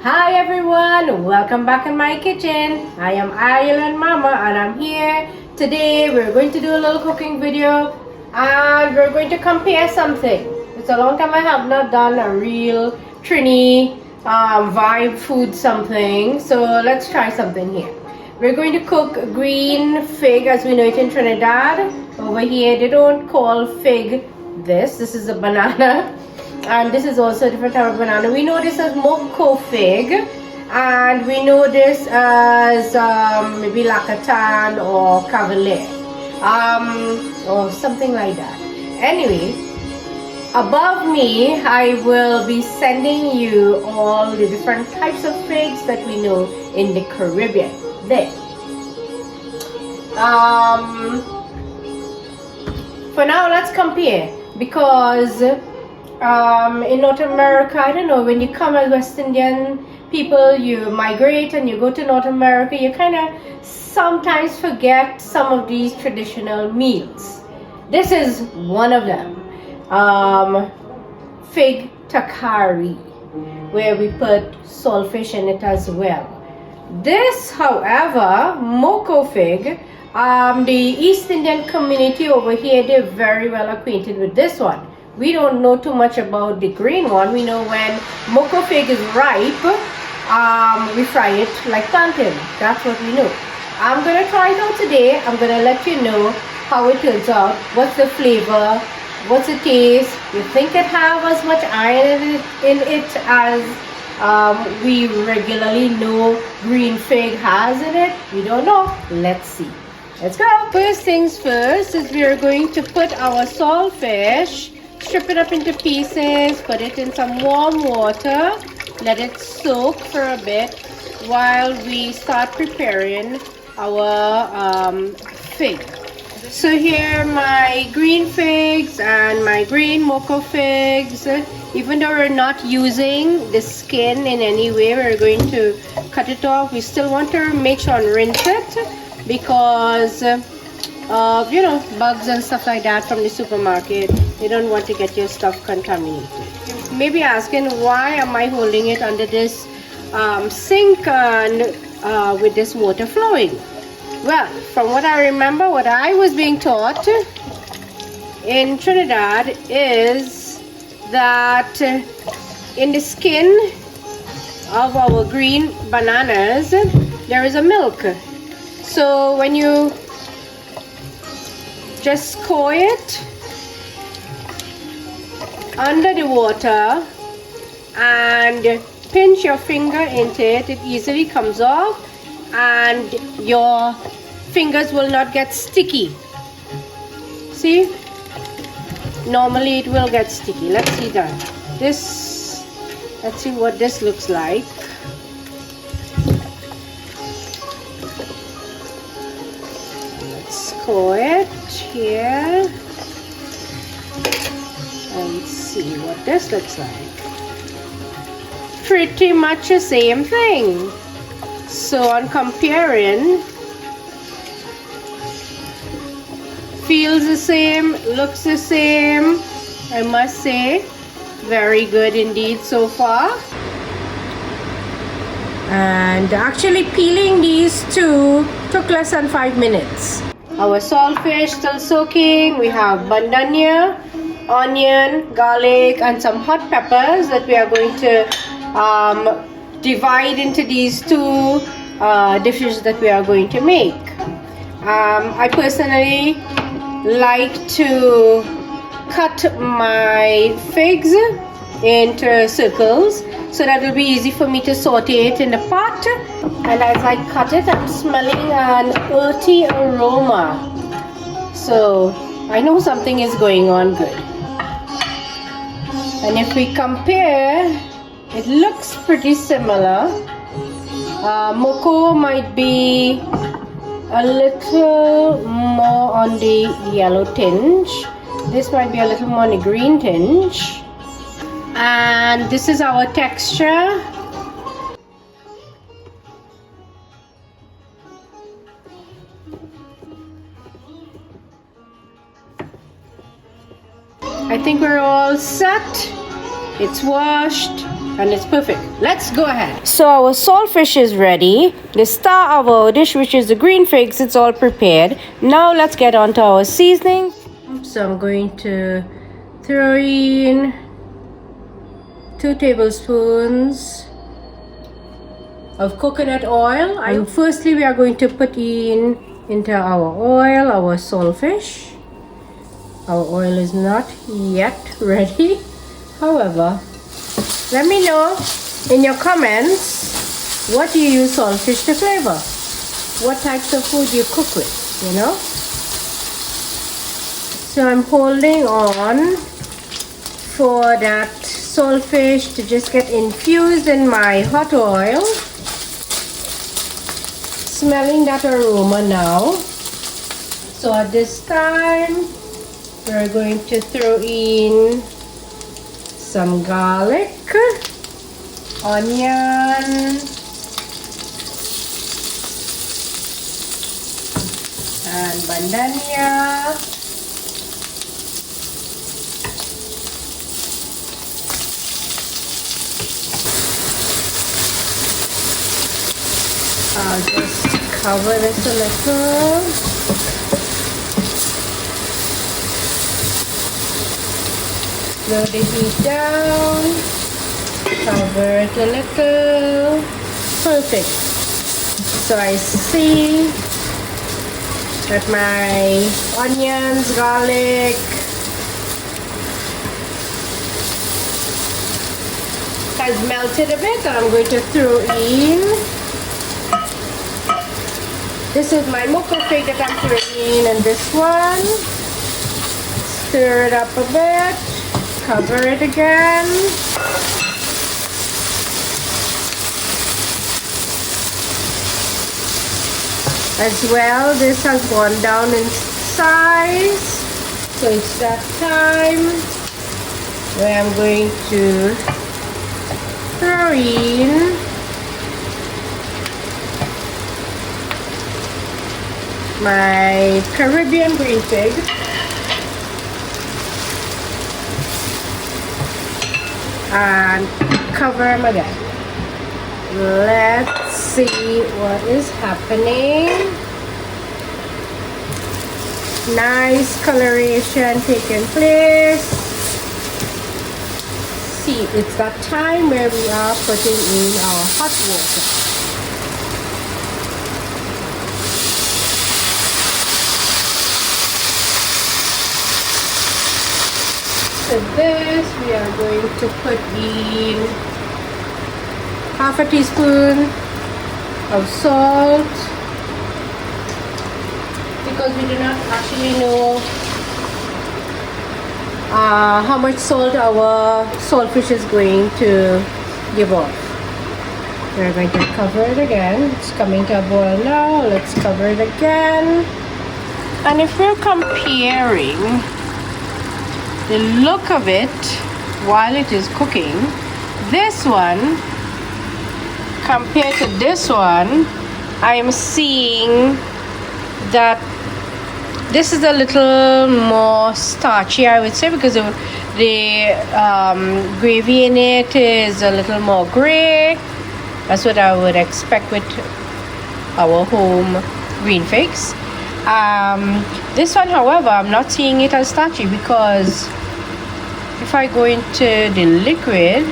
Hi everyone, welcome back in my kitchen. I am Ireland Mama and I'm here. Today we're going to do a little cooking video and we're going to compare something. It's a long time I have not done a real Trini vibe food something. So let's try something here. We're going to cook green fig as we know it in Trinidad. Over here they don't call fig this is a banana. And this is also a different type of banana. We know this as moko fig, and we know this as maybe lacatan or cavalier, or something like that. Anyway, above me I will be sending you all the different types of figs that we know in the Caribbean. There. For now, let's compare because. In North America, I don't know, when you come as West Indian people, you migrate and you go to North America, you kind of sometimes forget some of these traditional meals. This is one of them. Fig Talkari, where we put saltfish in it as well. This, however, moko fig, the East Indian community over here, they're very well acquainted with this one. We don't know too much about the green one. We know when moko fig is ripe, we fry it like plantain. That's what we know. I'm going to try it out today. I'm going to let you know how it turns out. What's the flavor? What's the taste? You think it have as much iron in it as we regularly know green fig has in it? We don't know. Let's see. Let's go. First things first is we are going to put our saltfish. Strip it up into pieces, put it in some warm water, let it soak for a bit while we start preparing our fig. So here my green figs and my green moko figs. Even though we're not using the skin in any way, we're going to cut it off. We still want to make sure and rinse it because of, you know, bugs and stuff like that from the supermarket. You don't want to get your stuff contaminated. Maybe asking, why am I holding it under this sink and with this water flowing? Well, from what I remember, what I was being taught in Trinidad is that in the skin of our green bananas there is a milk. So when you just score it under the water and pinch your finger into it, it easily comes off and your fingers will not get sticky. See? Normally it will get sticky. Let's see that. Let's see what this looks like. Let's score it here and see what this looks like. Pretty much the same thing. So on comparing, feels the same, looks the same. I must say, very good indeed so far. And actually peeling these two took less than 5 minutes. Our saltfish still soaking. We have bandania, onion, garlic, and some hot peppers that we are going to divide into these two dishes that we are going to make. I personally like to cut my figs into circles so that it will be easy for me to saute it in the pot. And as I cut it, I'm smelling an earthy aroma. So I know something is going on good. And if we compare, it looks pretty similar. Moko might be a little more on the yellow tinge. This might be a little more on the green tinge. And this is our texture. I think we're all set. It's washed. and it's perfect. Let's go ahead. So our saltfish is ready. The star of our dish, which is the green figs, it's all prepared. Now let's get on to our seasoning. So I'm going to throw in 2 tablespoons of coconut oil. And firstly, we are going to put into our oil our saltfish. Our oil is not yet ready. However, let me know in your comments, what do you use saltfish to flavor? What types of food you cook with, you know? So I'm holding on for that saltfish to just get infused in my hot oil. Smelling that aroma now. So at this time, we're going to throw in some garlic, onion, and bandania. I'll just cover this a little. Slow the heat down, cover it a little. Perfect. So I see that my onions, garlic has melted a bit. I'm going to throw in, this is my mocha fig that I'm throwing in, and this one. Stir it up a bit. Cover it again. As well, this has gone down in size. So it's that time where I'm going to throw in my Caribbean green fig. And cover them again. Let's see what is happening. Nice coloration taking place. See, it's that time where we are putting in our hot water. To this, we are going to put in half a teaspoon of salt, because we do not actually know how much salt our saltfish is going to give off. We're going to cover it again. It's coming to a boil now. Let's cover it again. And if we're comparing the look of it while it is cooking, this one compared to this one, I am seeing that this is a little more starchy, I would say, because the gravy in it is a little more gray. That's what I would expect with our home green figs. This one, however, I'm not seeing it as starchy, because if I go into the liquid,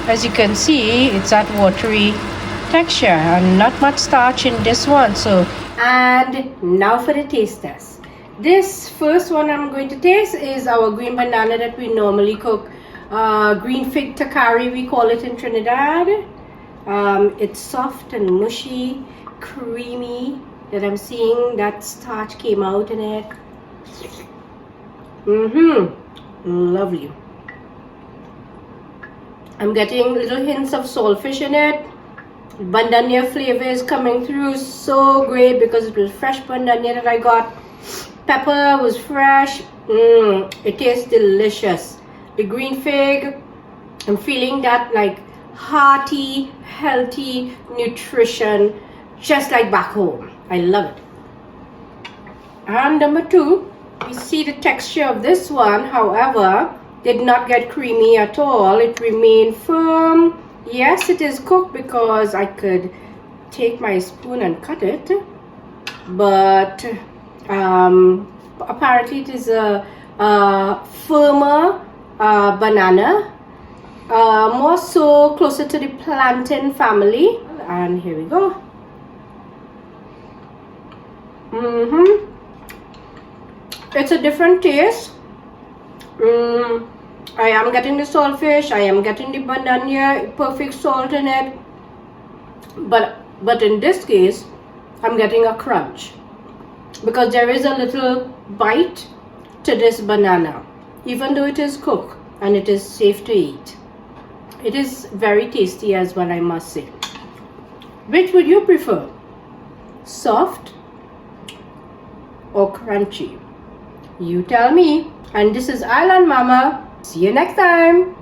as you can see, it's that watery texture and not much starch in this one. So, and now for the taste test. This first one I'm going to taste is our green banana that we normally cook. Green fig Talkari, we call it in Trinidad. It's soft and mushy, creamy. That I'm seeing that starch came out in it. Lovely. I'm getting little hints of saltfish in it. Bandania flavor is coming through so great, because it was fresh bandania that I got. Pepper was fresh. It tastes delicious. The green fig, I'm feeling that like hearty, healthy nutrition, just like back home. I love it. And number two, we see the texture of this one. However, did not get creamy at all. It remained firm. Yes, it is cooked because I could take my spoon and cut it, but apparently it is a firmer banana, more so closer to the plantain family. And here we go. It's a different taste. I am getting the saltfish, I am getting the bandania, perfect salt in it, but in this case I'm getting a crunch because there is a little bite to this banana, even though it is cooked and it is safe to eat. It is very tasty as well, I must say. Which would you prefer, soft or crunchy? You tell me. And this is Island Mama. See you next time.